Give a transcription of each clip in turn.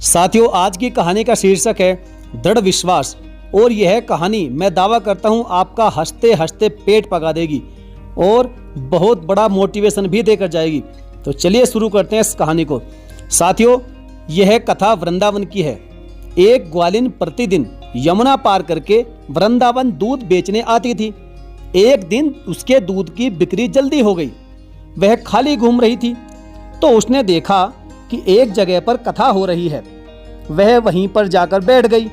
साथियों, आज की कहानी का शीर्षक है दृढ़ विश्वास। और यह कहानी मैं दावा करता हूं आपका हंसते हंसते पेट पका देगी और बहुत बड़ा मोटिवेशन भी देकर जाएगी। तो चलिए शुरू करते हैं इस कहानी को। साथियों, यह कथा वृंदावन की है। एक ग्वालिन प्रतिदिन यमुना पार करके वृंदावन दूध बेचने आती थी। एक दिन उसके दूध की बिक्री जल्दी हो गई। वह खाली घूम रही थी तो उसने देखा कि एक जगह पर कथा हो रही है। वह वहीं पर जाकर बैठ गई।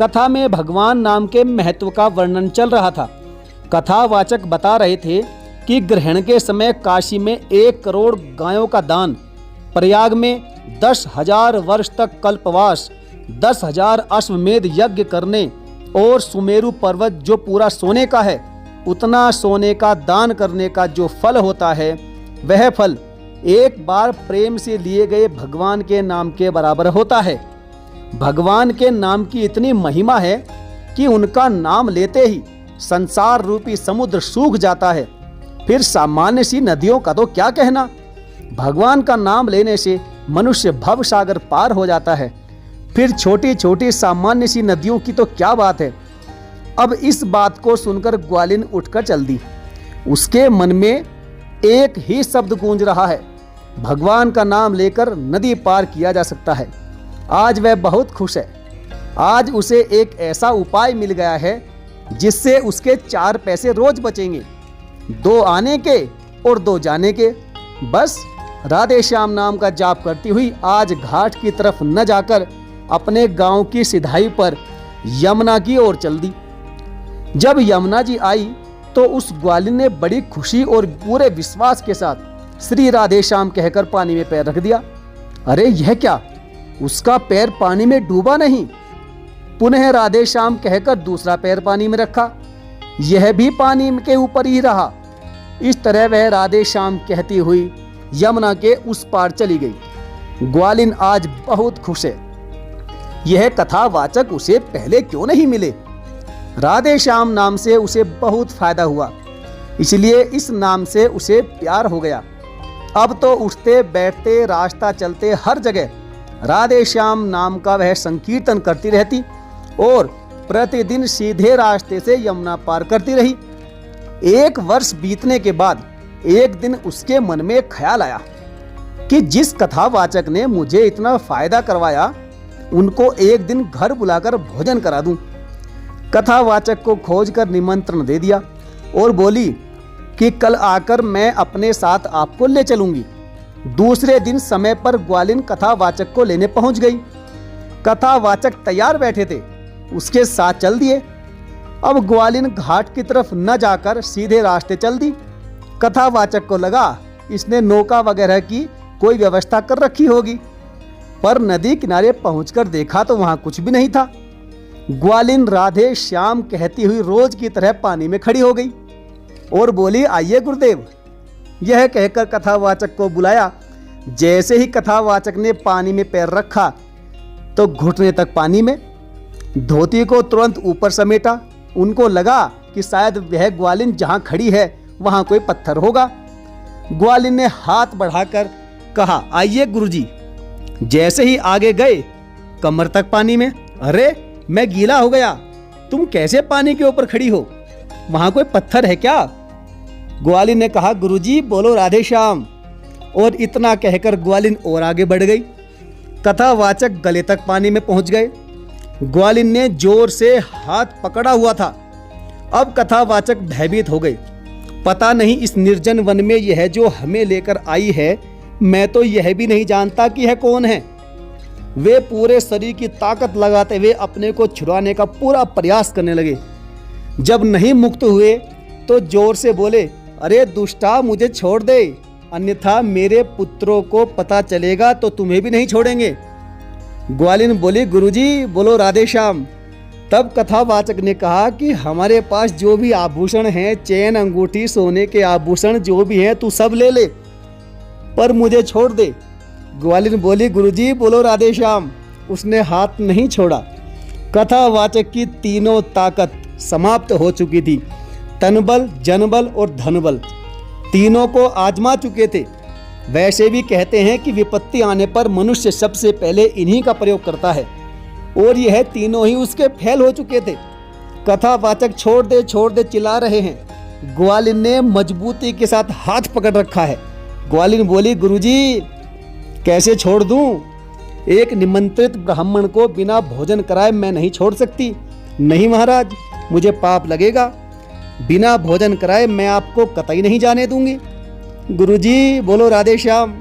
कथा में भगवान नाम के महत्व का वर्णन चल रहा था। कथावाचक बता रहे थे कि ग्रहण के समय काशी में 1 करोड़ गायों का दान, प्रयाग में 10,000 वर्ष तक कल्पवास, 10,000 अश्वमेध यज्ञ करने और सुमेरु पर्वत जो पूरा सोने का है, उतना सोने का दान करने का जो फल होता है, वह फल एक बार प्रेम से लिए गए भगवान के नाम के बराबर होता है। भगवान के नाम की इतनी महिमा है कि उनका नाम लेते ही संसार रूपी समुद्र सूख जाता है। फिर सामान्य सी नदियों का तो क्या कहना। भगवान का नाम लेने से मनुष्य भव सागर पार हो जाता है। फिर छोटी छोटी सामान्य सी नदियों की तो क्या बात है। अब इस बात को सुनकर ग्वालिन उठकर चल दी। उसके मन में एक ही शब्द गूंज रहा है, भगवान का नाम लेकर नदी पार किया जा सकता है। आज वह बहुत खुश है। आज उसे एक ऐसा उपाय मिल गया है जिससे उसके 4 पैसे रोज बचेंगे, 2 आने के और 2 जाने के। बस राधे श्याम नाम का जाप करती हुई आज घाट की तरफ न जाकर अपने गांव की सिधाई पर यमुना की ओर चल दी। जब यमुना जी आई तो उस ग्वालिन ने बड़ी खुशी और पूरे विश्वास के साथ श्री राधे श्याम कहकर पानी में पैर रख दिया। अरे यह क्या, उसका पैर पानी में डूबा नहीं। पुनः राधे श्याम कहकर दूसरा पैर पानी में रखा, यह भी पानी के ऊपर ही रहा। इस तरह वह राधे श्याम कहती हुई यमुना के उस पार चली गई। ग्वालिन आज बहुत खुश है। यह कथावाचक उसे पहले क्यों नहीं मिले। राधे श्याम नाम से उसे बहुत फायदा हुआ, इसलिए इस नाम से उसे प्यार हो गया। अब तो उठते बैठते रास्ता चलते हर जगह राधे श्याम नाम का वह संकीर्तन करती रहती और प्रतिदिन सीधे रास्ते से यमुना पार करती रही। 1 वर्ष बीतने के बाद एक दिन उसके मन में एक ख्याल आया कि जिस कथावाचक ने मुझे इतना फायदा करवाया, उनको एक दिन घर बुलाकर भोजन करा दूं। कथावाचक को खोजकर निमंत्रण दे दिया और बोली कि कल आकर मैं अपने साथ आपको ले चलूंगी। दूसरे दिन समय पर ग्वालिन कथावाचक को लेने पहुंच गई। कथावाचक तैयार बैठे थे, उसके साथ चल दिए। अब ग्वालिन घाट की तरफ न जाकर सीधे रास्ते चल दी। कथावाचक को लगा इसने नौका वगैरह की कोई व्यवस्था कर रखी होगी, पर नदी किनारे पहुंचकर देखा तो वहां कुछ भी नहीं था। ग्वालिन राधे श्याम कहती हुई रोज की तरह पानी में खड़ी हो गई और बोली, आइए गुरुदेव। यह कहकर कथावाचक को बुलाया। जैसे ही कथावाचक ने पानी में पैर रखा तो घुटने तक पानी में, धोती को तुरंत ऊपर समेटा। उनको लगा कि शायद वह ग्वालिन जहां खड़ी है वहां कोई पत्थर होगा। ग्वालिन ने हाथ बढ़ाकर कहा, आइए गुरुजी। जैसे ही आगे गए कमर तक पानी में। अरे मैं गीला हो गया, तुम कैसे पानी के ऊपर खड़ी हो, वहां कोई पत्थर है क्या? ग्वालिन ने कहा, गुरुजी बोलो राधे श्याम। और इतना कहकर ग्वालिन और आगे बढ़ गई। कथावाचक गले तक पानी में पहुंच गए। ग्वालिन ने जोर से हाथ पकड़ा हुआ था। अब कथावाचक भयभीत हो गए। पता नहीं इस निर्जन वन में यह जो हमें लेकर आई है, मैं तो यह भी नहीं जानता कि यह कौन है। वे पूरे शरीर की ताकत लगाते हुए अपने को छुड़ाने का पूरा प्रयास करने लगे। जब नहीं मुक्त हुए तो जोर से बोले, अरे दुष्टा, मुझे छोड़ दे, अन्यथा मेरे पुत्रों को पता चलेगा तो तुम्हें भी नहीं छोड़ेंगे। ग्वालिन बोली, गुरुजी बोलो राधे श्याम। तब कथावाचक ने कहा कि हमारे पास जो भी आभूषण हैं, चैन, अंगूठी, सोने के आभूषण जो भी हैं, तू सब ले ले, पर मुझे छोड़ दे। ग्वालिन बोली, गुरुजी बोलो राधे श्याम। उसने हाथ नहीं छोड़ा। कथावाचक की तीनों ताकत समाप्त हो चुकी थी। तनबल, जनबल और धनबल तीनों को आजमा चुके थे। वैसे भी कहते हैं कि विपत्ति आने पर मनुष्य सबसे पहले इन्हीं का प्रयोग करता है, और यह तीनों ही उसके फेल हो चुके थे। कथावाचक छोड़ दे चिल्ला रहे हैं। ग्वालिन ने मजबूती के साथ हाथ पकड़ रखा है। ग्वालिन बोली, गुरुजी कैसे छोड़ दूं? एक निमंत्रित ब्राह्मण को बिना भोजन कराए मैं नहीं छोड़ सकती। नहीं महाराज, मुझे पाप लगेगा। बिना भोजन कराए मैं आपको कतई नहीं जाने दूंगी। गुरुजी बोलो राधे श्याम।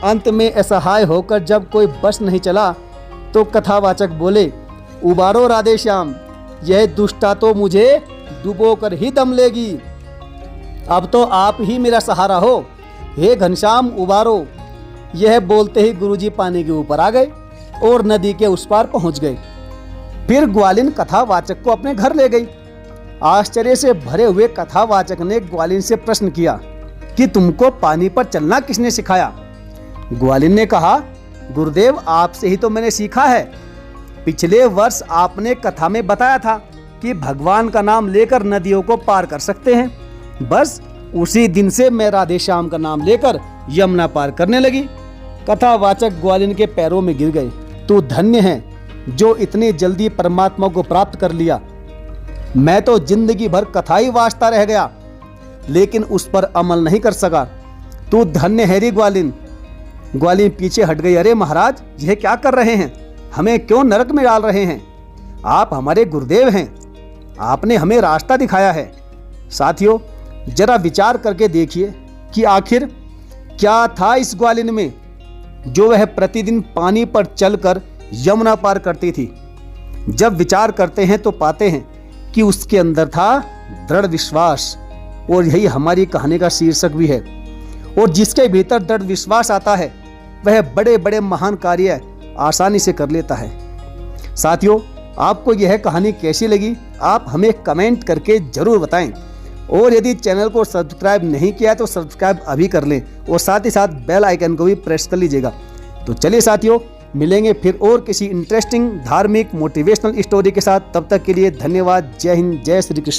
अंत में असहाय होकर जब कोई बस नहीं चला तो कथावाचक बोले, उबारो राधे श्याम, यह दुष्टा तो मुझे डुबोकर ही दम लेगी। अब तो आप ही मेरा सहारा हो, हे घनश्याम उबारो। यह बोलते ही गुरुजी पानी के ऊपर आ गए और नदी के उस पार पहुंच गए। फिर ग्वालिन कथावाचक को अपने घर ले गई। आश्चर्य से भरे हुए कथावाचक ने ग्वालिन से प्रश्न किया कि तुमको पानी पर चलना किसने सिखाया? ग्वालिन ने कहा, गुरुदेव आपसे ही तो मैंने सीखा है। पिछले वर्ष आपने कथा में बताया था कि भगवान का नाम लेकर नदियों को पार कर सकते हैं। बस उसी दिन से मैं राधे श्याम का नाम लेकर यमुना पार करने लगी। कथावाचक ग्वालिन के पैरों में गिर गए। तू धन्य है जो इतनी जल्दी परमात्मा को प्राप्त कर लिया। मैं तो जिंदगी भर कथा ही वाचता रह गया, लेकिन उस पर अमल नहीं कर सका। तू धन्य है रे ग्वालिन। ग्वालिन पीछे हट गई। अरे महाराज, यह क्या कर रहे हैं? हमें क्यों नरक में डाल रहे हैं? आप हमारे गुरुदेव हैं, आपने हमें रास्ता दिखाया है। साथियों, जरा विचार करके देखिए कि आखिर क्या था इस ग्वालिन में जो वह प्रतिदिन पानी पर चलकर यमुना पार करती थी। जब विचार करते हैं तो पाते हैं कि उसके अंदर था दृढ़ विश्वास, और यही हमारी कहानी का शीर्षक भी है। और जिसके भीतर दृढ़ विश्वास आता है वह बड़े बड़े महान कार्य आसानी से कर लेता है। साथियों, आपको यह कहानी कैसी लगी आप हमें कमेंट करके जरूर बताएं, और यदि चैनल को सब्सक्राइब नहीं किया तो सब्सक्राइब अभी कर लें, और साथ ही साथ बेल आइकन को भी प्रेस कर लीजिएगा। तो चलिए साथियों, मिलेंगे फिर और किसी इंटरेस्टिंग धार्मिक मोटिवेशनल स्टोरी के साथ। तब तक के लिए धन्यवाद। जय हिंद, जय श्री कृष्ण।